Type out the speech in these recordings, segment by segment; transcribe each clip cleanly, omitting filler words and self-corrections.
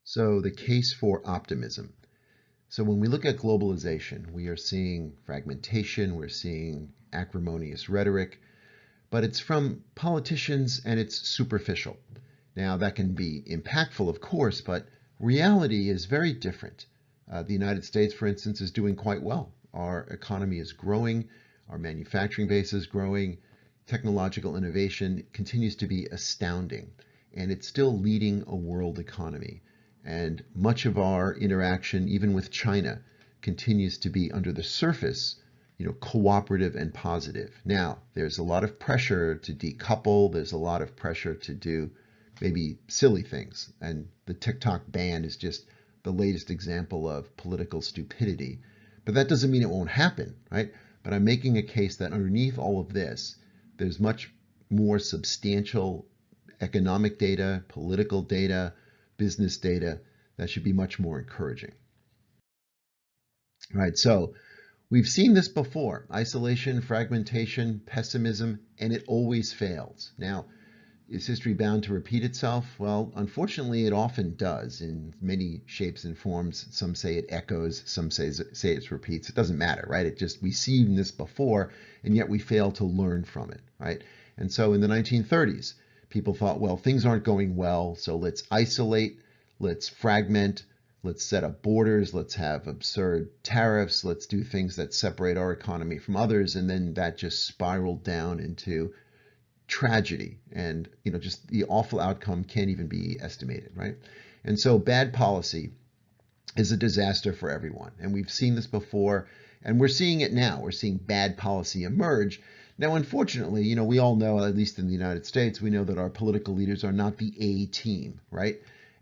So the case for optimism. So when we look at globalization, we are seeing fragmentation, we're seeing acrimonious rhetoric, but it's from politicians and it's superficial. Now that can be impactful, of course, but reality is very different. The United States, for instance, is doing quite well. Our economy is growing, our manufacturing base is growing, technological innovation continues to be astounding, and it's still leading a world economy. And much of our interaction, even with China, continues to be under the surface, cooperative and positive. Now, there's a lot of pressure to decouple. There's a lot of pressure to do maybe silly things. And the TikTok ban is just the latest example of political stupidity. But that doesn't mean it won't happen, right? But I'm making a case that underneath all of this, there's much more substantial economic data, political data, business data that should be much more encouraging. All right, so we've seen this before: isolation, fragmentation, pessimism, and it always fails. Now, is history bound to repeat itself? Well, unfortunately, it often does in many shapes and forms. Some say it echoes, some say it repeats. It doesn't matter, right? We've seen this before, and yet we fail to learn from it, right? And so in the 1930s, people thought, well, things aren't going well, so let's isolate, let's fragment, let's set up borders, let's have absurd tariffs, let's do things that separate our economy from others, and then that just spiraled down into tragedy, and just the awful outcome can't even be estimated, right? And so bad policy is a disaster for everyone, and we've seen this before, and we're seeing it now. We're seeing bad policy emerge. Now, unfortunately, we all know, at least in the United States, we know that our political leaders are not the A team, right?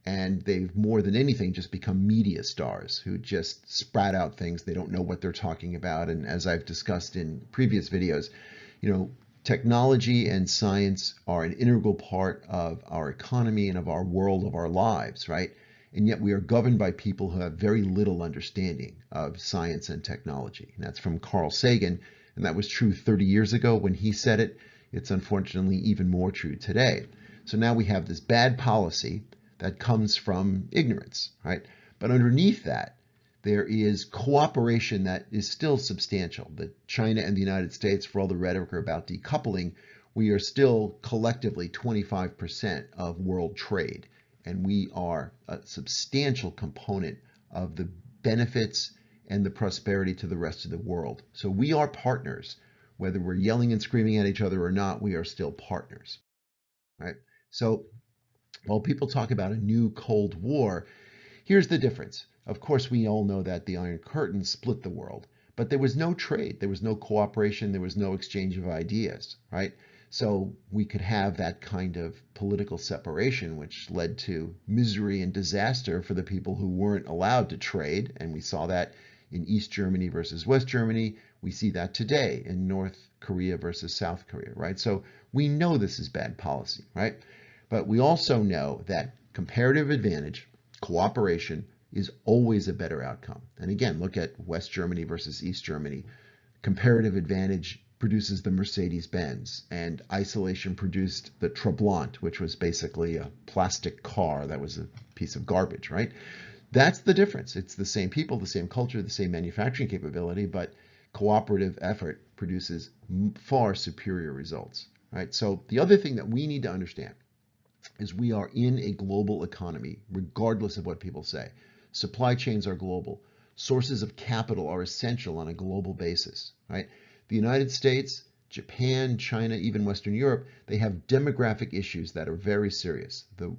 And they've more than anything just become media stars who just sprout out things. They don't know what they're talking about. And as I've discussed in previous videos, technology and science are an integral part of our economy and of our world, of our lives, right? And yet we are governed by people who have very little understanding of science and technology. And that's from Carl Sagan. And that was true 30 years ago when he said it. It's unfortunately even more true today. So now we have this bad policy that comes from ignorance, right? But underneath that, there is cooperation that is still substantial. That China and the United States, for all the rhetoric about decoupling, we are still collectively 25% of world trade. And we are a substantial component of the benefits and the prosperity to the rest of the world. So we are partners. Whether we're yelling and screaming at each other or not, we are still partners, right? So while people talk about a new Cold War, here's the difference. Of course, we all know that the Iron Curtain split the world, but there was no trade, there was no cooperation, there was no exchange of ideas, right? So we could have that kind of political separation, which led to misery and disaster for the people who weren't allowed to trade. And we saw that in East Germany versus West Germany. We see that today in North Korea versus South Korea, right? So we know this is bad policy, right? But we also know that comparative advantage, cooperation, is always a better outcome. And again, look at West Germany versus East Germany. Comparative advantage produces the Mercedes-Benz, and isolation produced the Trabant, which was basically a plastic car that was a piece of garbage, right? That's the difference. It's the same people, the same culture, the same manufacturing capability, but cooperative effort produces far superior results, right? So the other thing that we need to understand is we are in a global economy, regardless of what people say. Supply chains are global. Sources of capital are essential on a global basis, right? The United States, Japan, China, even Western Europe, they have demographic issues that are very serious. The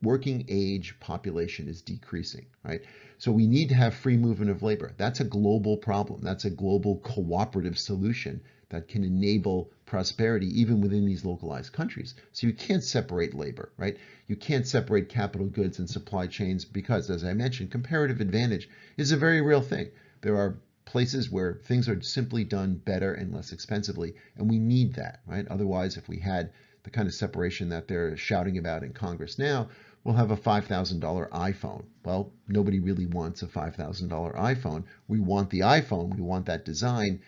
working age population is decreasing, right? So we need to have free movement of labor. That's a global problem. That's a global cooperative solution that can enable prosperity even within these localized countries. So you can't separate labor, right? You can't separate capital goods and supply chains because, as I mentioned, comparative advantage is a very real thing. There are places where things are simply done better and less expensively, and we need that, right? Otherwise, if we had the kind of separation that they're shouting about in Congress now, we'll have a $5,000 iPhone. Well, nobody really wants a $5,000 iPhone. We want the iPhone, we want that design,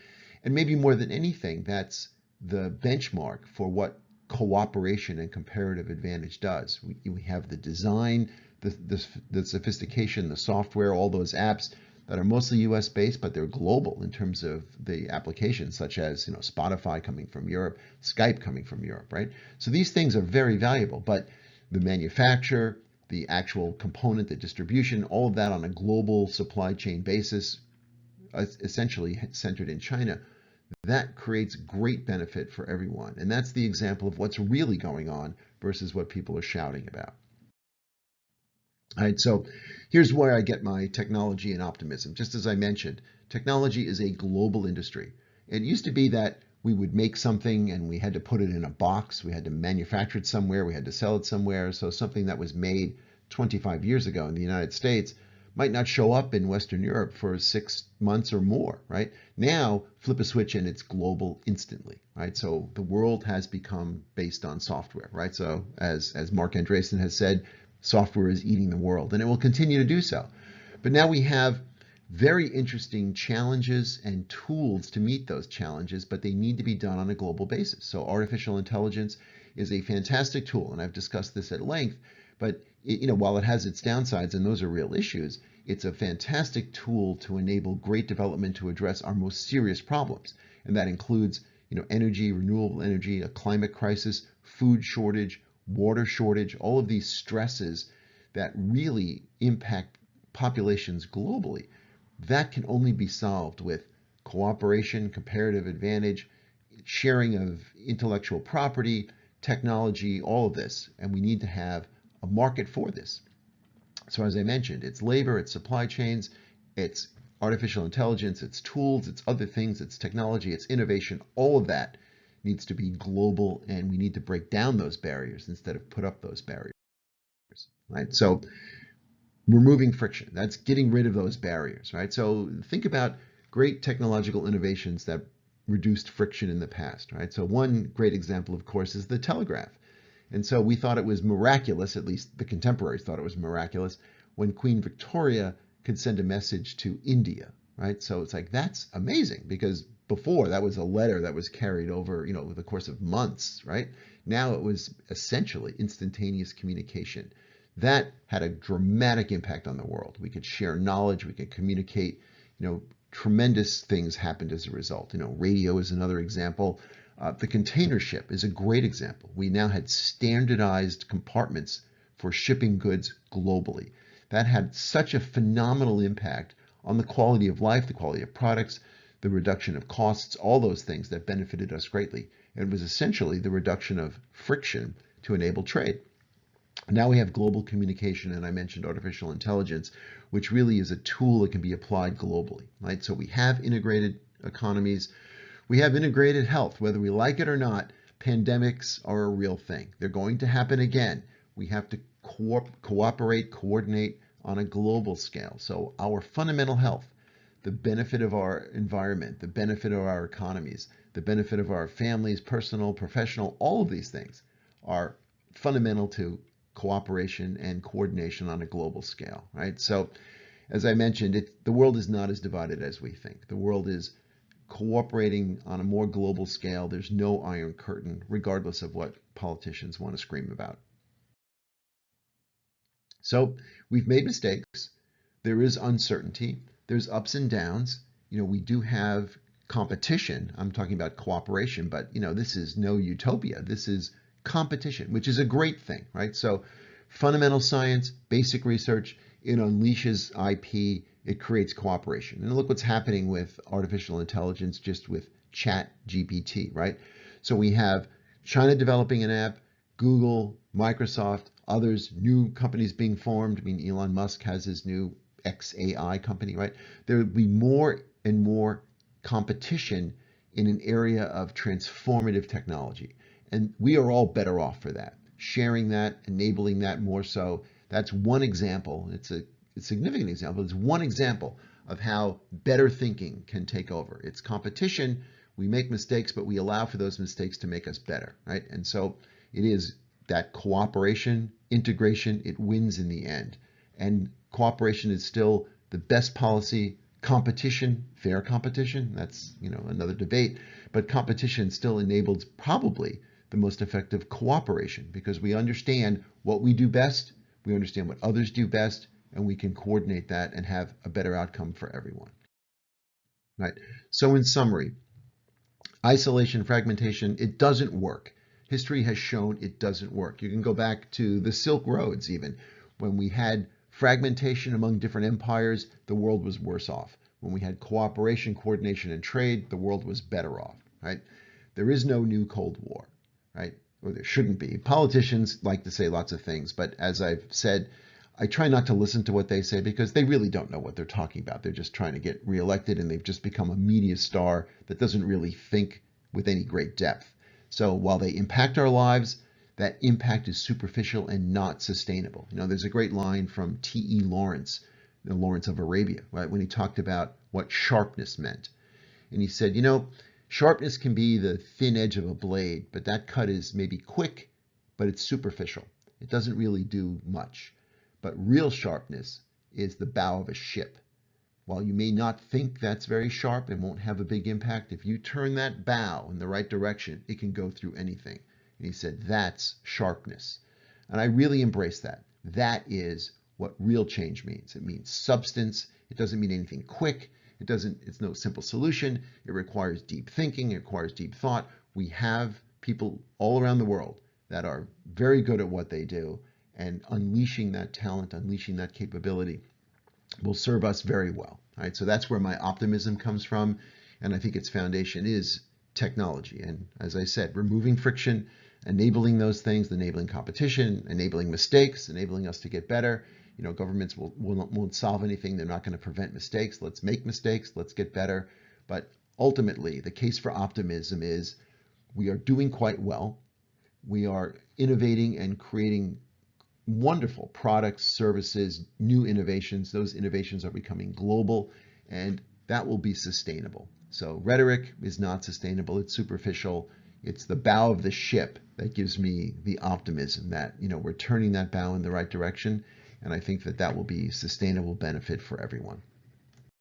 and maybe more than anything, that's the benchmark for what cooperation and comparative advantage does. We have the design, the sophistication, the software, all those apps that are mostly US based, but they're global in terms of the applications, such as Spotify coming from Europe, Skype coming from Europe, right? So these things are very valuable, but the manufacture, the actual component, the distribution, all of that on a global supply chain basis, essentially centered in China, that creates great benefit for everyone. And that's the example of what's really going on versus what people are shouting about. All right, so here's where I get my technology and optimism. Just as I mentioned, technology is a global industry. It used to be that we would make something and we had to put it in a box. We had to manufacture it somewhere. We had to sell it somewhere. So something that was made 25 years ago in the United States might not show up in Western Europe for 6 months or more, right? Now, flip a switch and it's global instantly, right? So the world has become based on software, right? So as Mark Andreessen has said, software is eating the world, and it will continue to do so. But now we have very interesting challenges and tools to meet those challenges, but they need to be done on a global basis. So artificial intelligence is a fantastic tool, and I've discussed this at length, but while it has its downsides, and those are real issues, it's a fantastic tool to enable great development to address our most serious problems. And that includes energy, renewable energy, a climate crisis, food shortage, water shortage, all of these stresses that really impact populations globally. That can only be solved with cooperation, comparative advantage, sharing of intellectual property, technology, all of this. And we need to have a market for this. So as I mentioned, it's labor, it's supply chains, it's artificial intelligence, it's tools, it's other things, it's technology, it's innovation. All of that needs to be global, and we need to break down those barriers instead of put up those barriers, right? So removing friction, that's getting rid of those barriers, right? So think about great technological innovations that reduced friction in the past, right? So one great example, of course, is the telegraph. And so we thought it was miraculous, at least the contemporaries thought it was miraculous, when Queen Victoria could send a message to India, right? So it's like, that's amazing, because before that was a letter that was carried over, over the course of months, right? Now it was essentially instantaneous communication. That had a dramatic impact on the world. We could share knowledge, we could communicate, tremendous things happened as a result. Radio is another example. The container ship is a great example. We now had standardized compartments for shipping goods globally. That had such a phenomenal impact on the quality of life, the quality of products, the reduction of costs, all those things that benefited us greatly. It was essentially the reduction of friction to enable trade. Now we have global communication, and I mentioned artificial intelligence, which really is a tool that can be applied globally, right? So we have integrated economies. We have integrated health. Whether we like it or not, pandemics are a real thing. They're going to happen again. We have to cooperate, coordinate on a global scale. So our fundamental health, the benefit of our environment, the benefit of our economies, the benefit of our families, personal, professional, all of these things are fundamental to cooperation and coordination on a global scale, right? So as I mentioned, the world is not as divided as we think. The world is cooperating on a more global scale. There's no iron curtain, regardless of what politicians want to scream about. So we've made mistakes. There is uncertainty. There's ups and downs. We do have competition. I'm talking about cooperation, but this is no utopia. This is competition, which is a great thing, right? So fundamental science, basic research, it unleashes IP, it creates cooperation. And look what's happening with artificial intelligence, just with Chat GPT, right? So we have China developing an app, Google, Microsoft, others, new companies being formed. I mean, Elon Musk has his new XAI company, right? There will be more and more competition in an area of transformative technology. And we are all better off for that. Sharing that, enabling that more so. That's one example. It's a significant example. It's one example of how better thinking can take over. It's competition. We make mistakes, but we allow for those mistakes to make us better, right? And so it is that cooperation, integration, it wins in the end. And cooperation is still the best policy. Competition, fair competition, that's another debate, but competition still enables probably the most effective cooperation, because we understand what we do best, we understand what others do best, and we can coordinate that and have a better outcome for everyone. Right? So in summary, isolation, fragmentation, it doesn't work. History has shown it doesn't work. You can go back to the Silk Roads even. When we had fragmentation among different empires, the world was worse off. When we had cooperation, coordination, and trade, the world was better off, right? There is no new Cold War, right? Or there shouldn't be. Politicians like to say lots of things, but as I've said, I try not to listen to what they say because they really don't know what they're talking about. They're just trying to get reelected, and they've just become a media star that doesn't really think with any great depth. So while they impact our lives, that impact is superficial and not sustainable. You know, there's a great line from T.E. Lawrence, Lawrence of Arabia, right, when he talked about what sharpness meant. And he said, you know, sharpness can be the thin edge of a blade, but that cut is maybe quick, but it's superficial. It doesn't really do much. But real sharpness is the bow of a ship. While you may not think that's very sharp and won't have a big impact, if you turn that bow in the right direction, it can go through anything. And he said, that's sharpness. And I really embrace that. That is what real change means. It means substance. It doesn't mean anything quick. It's no simple solution. It requires deep thinking. It requires deep thought. We have people all around the world that are very good at what they do, and unleashing that talent, unleashing that capability will serve us very well. All right, so that's where my optimism comes from, and I think its foundation is technology. And as I said, removing friction, enabling those things, enabling competition, enabling mistakes, enabling us to get better. You know, governments won't solve anything. They're not going to prevent mistakes. Let's make mistakes. Let's get better. But ultimately, the case for optimism is we are doing quite well. We are innovating and creating wonderful products, services, new innovations. Those innovations are becoming global, and that will be sustainable. So rhetoric is not sustainable. It's superficial. It's the bow of the ship that gives me the optimism that, you know, we're turning that bow in the right direction. And I think that that will be sustainable benefit for everyone.